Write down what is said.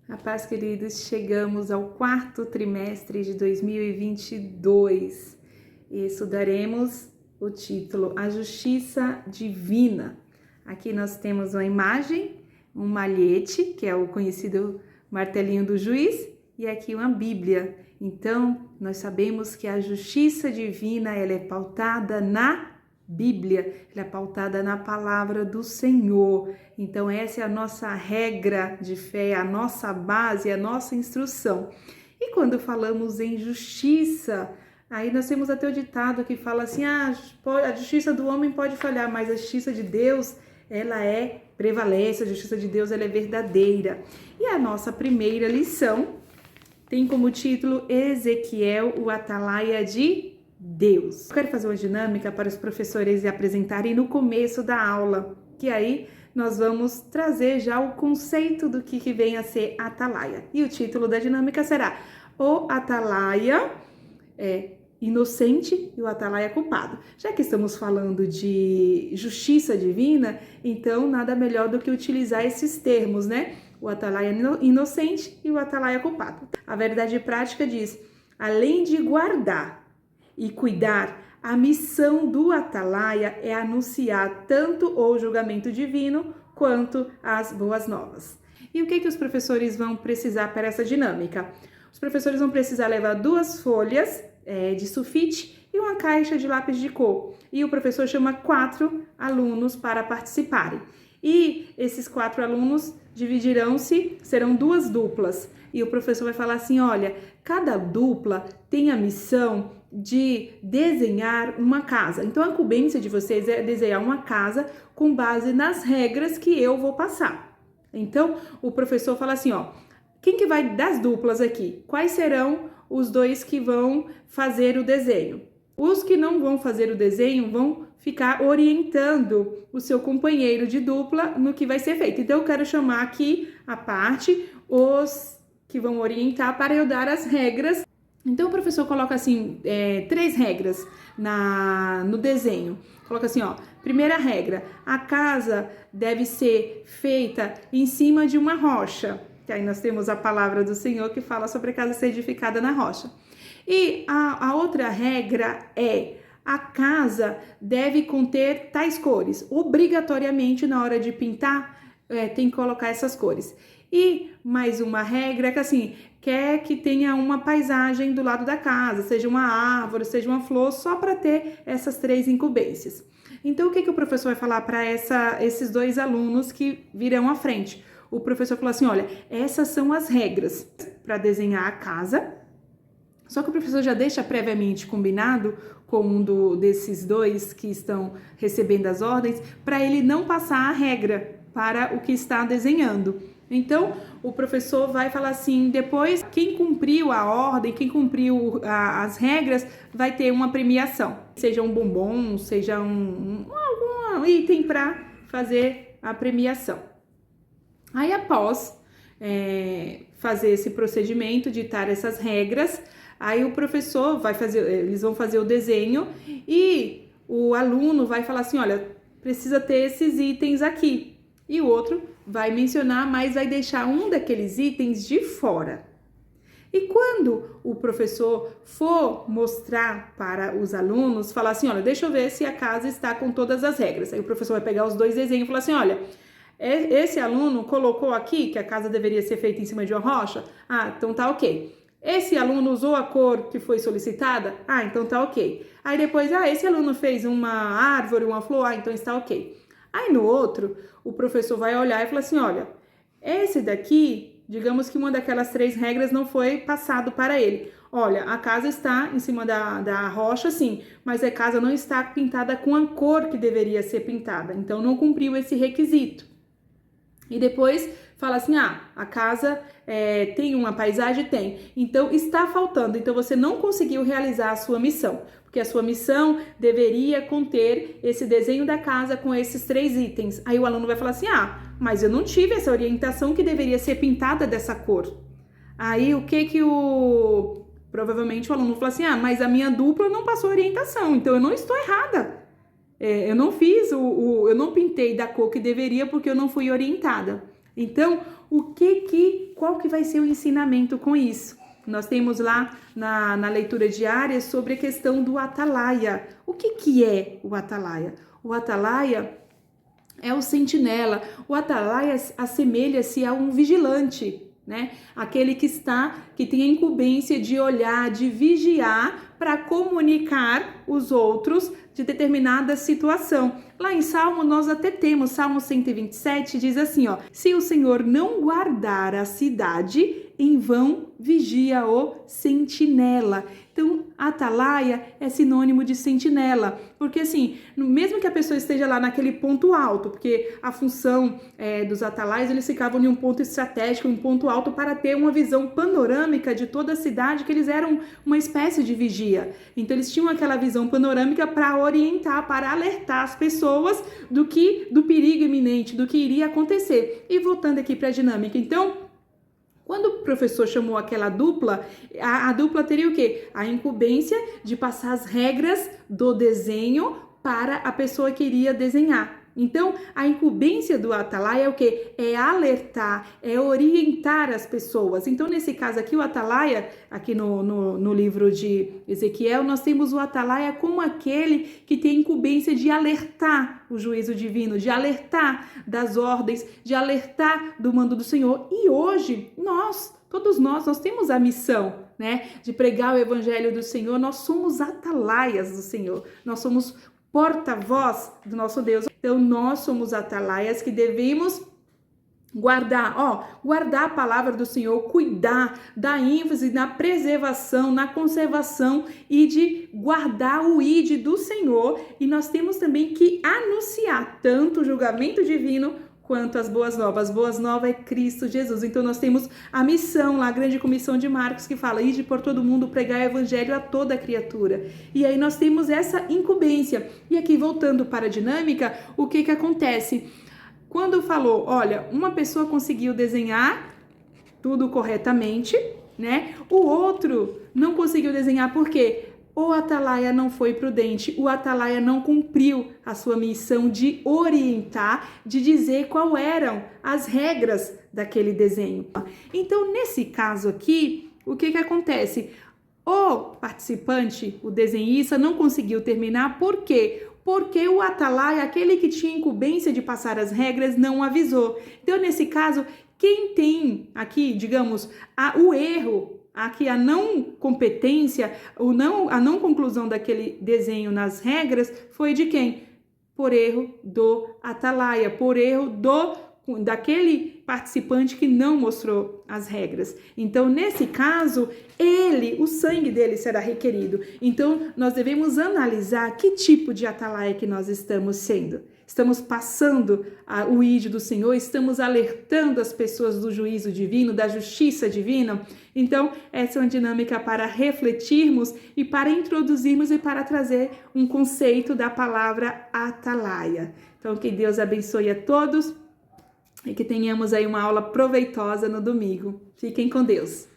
A paz, queridos, chegamos ao quarto trimestre de 2022 e estudaremos o título A Justiça Divina. Aqui nós temos uma imagem, um malhete, que é o conhecido martelinho do juiz, e aqui uma Bíblia. Então, nós sabemos que a justiça divina ela é pautada na Bíblia, ela é pautada na palavra do Senhor. Então essa é a nossa regra de fé, a nossa base, a nossa instrução. E quando falamos em justiça, aí nós temos até o ditado que fala assim, a justiça do homem pode falhar, mas a justiça de Deus, ela prevalece, a justiça de Deus ela é verdadeira. E a nossa primeira lição tem como título Ezequiel, o atalaia de Deus. Eu quero fazer uma dinâmica para os professores apresentarem no começo da aula, que aí nós vamos trazer já o conceito do que vem a ser atalaia. E o título da dinâmica será O Atalaia Inocente e o Atalaia Culpado. Já que estamos falando de justiça divina, então nada melhor do que utilizar esses termos, né? O atalaia inocente e o atalaia culpado. A verdade prática diz, além de guardar e cuidar, a missão do atalaia é anunciar tanto o julgamento divino quanto as boas novas. E o que os professores vão precisar para essa dinâmica? Os professores vão precisar levar 2 folhas de sulfite e uma caixa de lápis de cor. E o professor chama 4 alunos para participarem. E esses 4 alunos dividirão-se, serão 2 duplas. E o professor vai falar assim, olha, cada dupla tem a missão de desenhar uma casa. Então, a incumbência de vocês é desenhar uma casa com base nas regras que eu vou passar. Então, o professor fala assim, ó, quem que vai das duplas aqui? Quais serão os 2 que vão fazer o desenho? Os que não vão fazer o desenho vão ficar orientando o seu companheiro de dupla no que vai ser feito. Então, eu quero chamar aqui a parte, os que vão orientar para eu dar as regras. Então, o professor coloca assim, 3 regras no desenho. Coloca assim, ó, primeira regra, a casa deve ser feita em cima de uma rocha. Que aí nós temos a palavra do Senhor que fala sobre a casa ser edificada na rocha. E a outra regra é, a casa deve conter tais cores. Obrigatoriamente, na hora de pintar, tem que colocar essas cores. E mais uma regra que assim, quer que tenha uma paisagem do lado da casa, seja uma árvore, seja uma flor, só para ter essas 3 incumbências. Então, o que o professor vai falar para esses 2 alunos que virão à frente? O professor falou assim, olha, essas são as regras para desenhar a casa. Só que o professor já deixa previamente combinado com um desses 2 que estão recebendo as ordens, para ele não passar a regra para o que está desenhando. Então, o professor vai falar assim, depois, quem cumpriu a ordem, quem cumpriu as regras, vai ter uma premiação. Seja um bombom, seja algum item para fazer a premiação. Aí, após fazer esse procedimento, ditar essas regras, aí o professor eles vão fazer o desenho e o aluno vai falar assim, olha, precisa ter esses itens aqui. E o outro vai mencionar, mas vai deixar um daqueles itens de fora. E quando o professor for mostrar para os alunos, falar assim, olha, deixa eu ver se a casa está com todas as regras. Aí o professor vai pegar os 2 desenhos e falar assim, olha, esse aluno colocou aqui que a casa deveria ser feita em cima de uma rocha? Ah, então tá ok. Esse aluno usou a cor que foi solicitada? Ah, então tá ok. Aí depois, esse aluno fez uma árvore, uma flor? Ah, então está ok. Aí no outro, o professor vai olhar e falar assim, olha, esse daqui, digamos que uma daquelas 3 regras não foi passado para ele. Olha, a casa está em cima da rocha, sim, mas a casa não está pintada com a cor que deveria ser pintada, então não cumpriu esse requisito. E depois fala assim, a casa tem uma paisagem? Tem. Então, está faltando. Então, você não conseguiu realizar a sua missão. Porque a sua missão deveria conter esse desenho da casa com esses 3 itens. Aí o aluno vai falar assim, mas eu não tive essa orientação que deveria ser pintada dessa cor. Aí, provavelmente o aluno fala assim, mas a minha dupla não passou orientação, então eu não estou errada. Eu não fiz, eu não pintei da cor que deveria porque eu não fui orientada. Então, qual que vai ser o ensinamento com isso? Nós temos lá na leitura diária sobre a questão do atalaia. O que é o atalaia? O atalaia é o sentinela. O atalaia assemelha-se a um vigilante, né? Aquele que tem a incumbência de olhar, de vigiar para comunicar os outros de determinada situação. Lá em Salmo nós até temos, Salmo 127 diz assim, ó: se o Senhor não guardar a cidade, em vão vigia o sentinela. Então, atalaia é sinônimo de sentinela, porque assim, mesmo que a pessoa esteja lá naquele ponto alto, porque a função dos atalaias, eles ficavam em um ponto estratégico, um ponto alto para ter uma visão panorâmica de toda a cidade, que eles eram uma espécie de vigia. Então, eles tinham aquela visão panorâmica para orientar, para alertar as pessoas do perigo iminente, do que iria acontecer. E voltando aqui para a dinâmica, então, quando o professor chamou aquela dupla, a dupla teria o quê? A incumbência de passar as regras do desenho para a pessoa que iria desenhar. Então, a incumbência do atalaia é o quê? É alertar, é orientar as pessoas. Então, nesse caso aqui, o atalaia, aqui no livro de Ezequiel, nós temos o atalaia como aquele que tem incumbência de alertar o juízo divino, de alertar das ordens, de alertar do mando do Senhor. E hoje, todos nós temos a missão, né, de pregar o evangelho do Senhor. Nós somos atalaias do Senhor, nós somos porta-voz do nosso Deus. Então, nós somos atalaias que devemos guardar a palavra do Senhor, cuidar, dar ênfase na preservação, na conservação e de guardar o ID do Senhor. E nós temos também que anunciar tanto o julgamento divino quanto as boas novas. Boas novas é Cristo Jesus. Então nós temos a missão lá, a grande comissão de Marcos, que fala: ide por todo mundo pregar o evangelho a toda criatura. E aí nós temos essa incumbência. E aqui, voltando para a dinâmica, o que acontece? Quando falou, olha, uma pessoa conseguiu desenhar tudo corretamente, né? O outro não conseguiu desenhar, por quê? O atalaia não foi prudente, o atalaia não cumpriu a sua missão de orientar, de dizer quais eram as regras daquele desenho. Então, nesse caso aqui, o que acontece? O participante, o desenhista, não conseguiu terminar, por quê? Porque o atalaia, aquele que tinha incumbência de passar as regras, não avisou. Então, nesse caso, quem tem aqui, digamos, o erro, aqui a não competência, a não conclusão daquele desenho nas regras, foi de quem? Por erro do atalaia, por erro daquele participante que não mostrou as regras. Então, nesse caso, o sangue dele será requerido. Então, nós devemos analisar que tipo de atalaia que nós estamos sendo. Estamos passando o ID do Senhor, estamos alertando as pessoas do juízo divino, da justiça divina. Então, essa é uma dinâmica para refletirmos e para introduzirmos e para trazer um conceito da palavra atalaia. Então, que Deus abençoe a todos e que tenhamos aí uma aula proveitosa no domingo. Fiquem com Deus.